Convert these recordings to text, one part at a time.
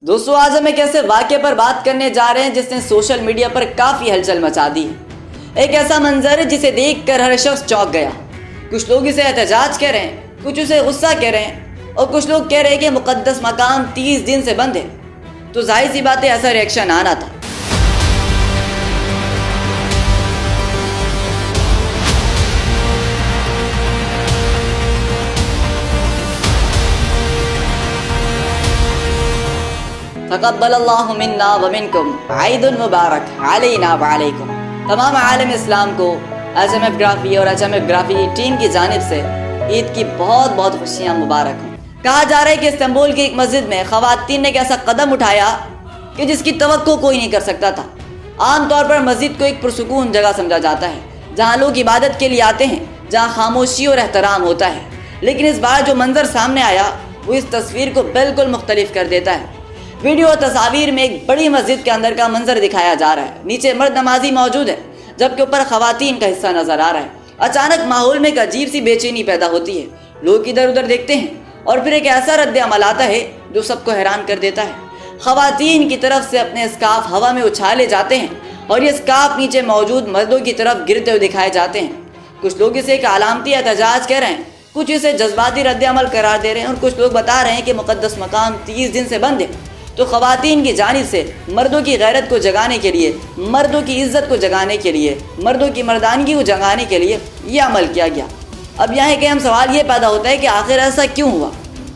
दोस्तों आज हम एक ऐसे वाक़े पर बात करने जा रहे हैं जिसने सोशल मीडिया पर काफ़ी हलचल मचा दी है। एक ऐसा मंजर जिसे देखकर हर शख्स चौंक गया। कुछ लोग इसे एहतजाज कह रहे हैं, कुछ उसे गुस्सा कह रहे हैं और कुछ लोग कह रहे हैं कि मुक़द्दस मकाम 30 दिन से बंद है। तो जाहिर सी बात है ऐसा रिएक्शन आना था। तक़ब्बलल्लाहु मिन्ना व मिनकुम ईदुन मुबारक अलैना व अलैकुम। तमाम आलम इस्लाम को HMF ग्राफी और HMF ग्राफी की टीम की जानिब से ईद की बहुत बहुत खुशियाँ मुबारक हों। कहा जा रहा है कि इस्तांबुल की एक मस्जिद में ख़वातीन ने एक ऐसा कदम उठाया कि जिसकी तवक्को कोई नहीं कर सकता था। आम तौर पर मस्जिद को एक पुरसुकून जगह समझा जाता है जहाँ लोग इबादत के लिए आते हैं, जहाँ खामोशी और एहतराम होता है। लेकिन इस बार जो मंजर सामने आया वो इस तस्वीर को बिल्कुल मुख्तलिफ कर देता है। वीडियो और तस्वीर में एक बड़ी मस्जिद के अंदर का मंजर दिखाया जा रहा है। नीचे मर्द नमाजी मौजूद है जबकि ऊपर ख़वातीन का हिस्सा नजर आ रहा है। अचानक माहौल में एक अजीब सी बेचैनी पैदा होती है। लोग इधर उधर देखते हैं और फिर एक ऐसा रद्द अमल आता है जो सबको हैरान कर देता है। ख़वातीन की तरफ से अपने स्कार्फ हवा में उछाले जाते हैं और ये स्कार्फ नीचे मौजूद मर्दों की तरफ गिरते हुए दिखाए जाते हैं। कुछ लोग इसे एक अलामती एहतजाज कह रहे हैं, कुछ इसे जज्बाती रद्द अमल करार दे रहे हैं और कुछ लोग बता रहे हैं कि मुक़द्दस मकाम 30 दिन से बंद है। तो ख़वातीन की जानिब से मर्दों की गैरत को जगाने के लिए, मर्दों की इज़्ज़त को जगाने के लिए, मर्दों की मर्दानगी को जगाने के लिए यह अमल किया गया। अब यहाँ एक अहम सवाल ये पैदा होता है कि आखिर ऐसा क्यों हुआ।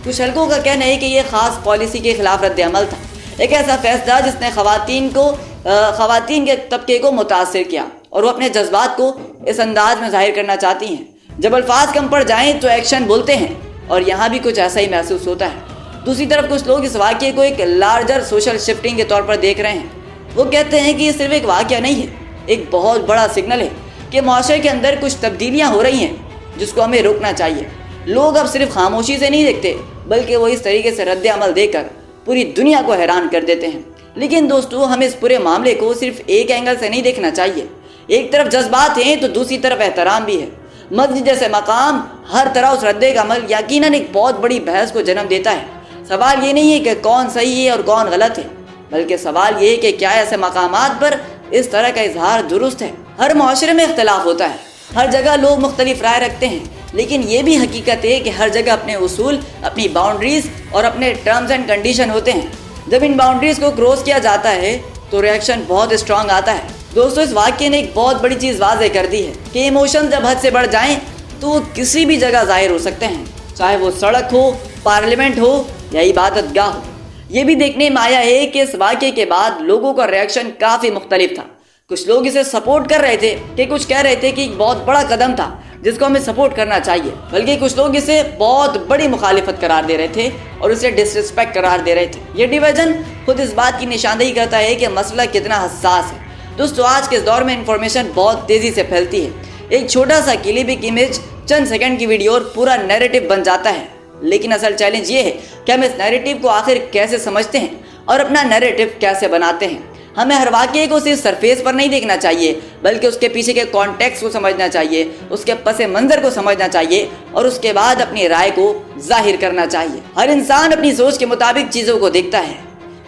कुछ हलकों का कहना है कि यह ख़ास पॉलिसी के ख़िलाफ़ रद्द अमल था, एक ऐसा फैसला जिसने ख़वातीन के तबके को मुतासर किया और वो अपने जज्बात को इस अंदाज में ज़ाहिर करना चाहती हैं। जब अल्फाज कम पड़ जाएँ तो एक्शन बोलते हैं और यहाँ भी कुछ ऐसा ही महसूस होता है। दूसरी तरफ कुछ लोग इस वाक़े को एक लार्जर सोशल शिफ्टिंग के तौर पर देख रहे हैं। वो कहते हैं कि ये सिर्फ एक वाक़या नहीं है, एक बहुत बड़ा सिग्नल है कि माशरे के अंदर कुछ तब्दीलियाँ हो रही हैं जिसको हमें रोकना चाहिए। लोग अब सिर्फ खामोशी से नहीं देखते बल्कि वो इस तरीके से रद्द अमल देकर पूरी दुनिया को हैरान कर देते हैं। लेकिन दोस्तों हमें इस पूरे मामले को सिर्फ एक एंगल से नहीं देखना चाहिए। एक तरफ जज्बात हैं तो दूसरी तरफ एहतराम भी है। मस्जिद जैसे मकाम हर तरह उस रद्द अमल यकीनन एक बहुत बड़ी बहस को जन्म देता है। सवाल ये नहीं है कि कौन सही है और कौन गलत है, बल्कि सवाल ये है कि क्या ऐसे मकामात पर इस तरह का इजहार दुरुस्त है। हर माशरे में इख्तलाफ होता है, हर जगह लोग मुख्तलिफ राय रखते हैं, लेकिन ये भी हकीकत है कि हर जगह अपने उसूल, अपनी बाउंड्रीज़ और अपने टर्म्स एंड कंडीशन होते हैं। जब इन बाउंड्रीज़ को क्रॉस किया जाता है तो रिएक्शन बहुत स्ट्रॉन्ग आता है। दोस्तों इस वाक़े ने एक बहुत बड़ी चीज़ वाज़ेह कर दी है कि इमोशन जब हद से बढ़ जाएँ तो वो किसी भी जगह ज़ाहिर हो सकते हैं, चाहे वो सड़क हो, पार्लियामेंट हो या इबादत गाह हो। ये भी देखने में आया है कि इस वाक़े के बाद लोगों का रिएक्शन काफ़ी मुख्तलिफ था। कुछ लोग इसे सपोर्ट कर रहे थे कि कुछ कह रहे थे कि एक बहुत बड़ा कदम था जिसको हमें सपोर्ट करना चाहिए, बल्कि कुछ लोग इसे बहुत बड़ी मुखालिफत करार दे रहे थे और इसे डिसरिस्पेक्ट करार दे रहे थे। ये डिवीज़न खुद इस बात की निशानदेही करता है कि मसला कितना हसास है। दोस्तों आज के इस दौर में इंफॉर्मेशन बहुत तेज़ी से फैलती है। एक छोटा सा क्लिप इमेज, चंद सेकंड की वीडियो और पूरा नैरेटिव बन जाता है। लेकिन असल चैलेंज ये है कि हम इस नैरेटिव को आखिर कैसे समझते हैं और अपना नैरेटिव कैसे बनाते हैं। हमें हर वाक़े को सिर्फ सरफेस पर नहीं देखना चाहिए बल्कि उसके पीछे के कॉन्टेक्स्ट को समझना चाहिए, उसके पसे मंज़र को समझना चाहिए और उसके बाद अपनी राय को जाहिर करना चाहिए। हर इंसान अपनी सोच के मुताबिक चीज़ों को देखता है।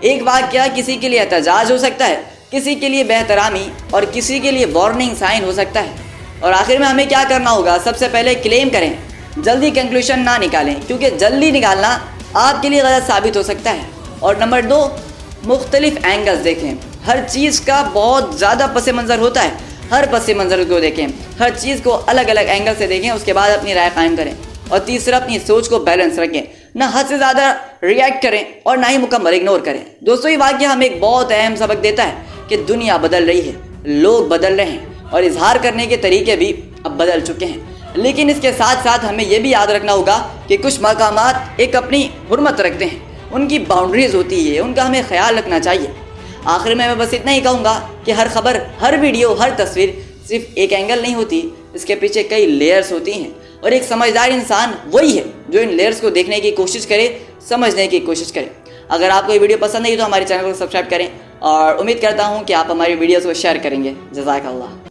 एक वाक़या किसी के लिए एहतजाज हो सकता है, किसी के लिए बेहतरामी और किसी के लिए वार्निंग साइन हो सकता है। और आखिर में हमें क्या करना होगा? सबसे पहले क्लेम करें, जल्दी कंक्लूशन ना निकालें क्योंकि जल्दी निकालना आपके लिए गलत साबित हो सकता है। और नंबर 2, मुख्तलिफ एंगल्स देखें। हर चीज़ का बहुत ज़्यादा पस मंज़र होता है, हर पस मंज़र को देखें, हर चीज़ को अलग अलग एंगल से देखें, उसके बाद अपनी राय कायम करें। और तीसरा, अपनी सोच को बैलेंस रखें, ना हद से ज़्यादा रिएक्ट करें और ना ही मुकम्मल इग्नोर करें। दोस्तों ये वाक़या हमें एक बहुत अहम सबक देता है कि दुनिया बदल रही है, लोग बदल रहे हैं और इजहार करने के तरीके भी अब बदल चुके हैं। लेकिन इसके साथ साथ हमें यह भी याद रखना होगा कि कुछ मकामात एक अपनी हुर्मत रखते हैं, उनकी बाउंड्रीज़ होती है, उनका हमें ख्याल रखना चाहिए। आखिर में मैं बस इतना ही कहूँगा कि हर खबर, हर वीडियो, हर तस्वीर सिर्फ एक एंगल नहीं होती, इसके पीछे कई लेयर्स होती हैं और एक समझदार इंसान वही है जो इन लेयर्स को देखने की कोशिश करे, समझने की कोशिश करे। अगर आपको ये वीडियो पसंद आई तो हमारे चैनल को सब्सक्राइब करें और उम्मीद करता हूँ कि आप हमारी वीडियोज़ को शेयर करेंगे। जज़ाकल्लाह।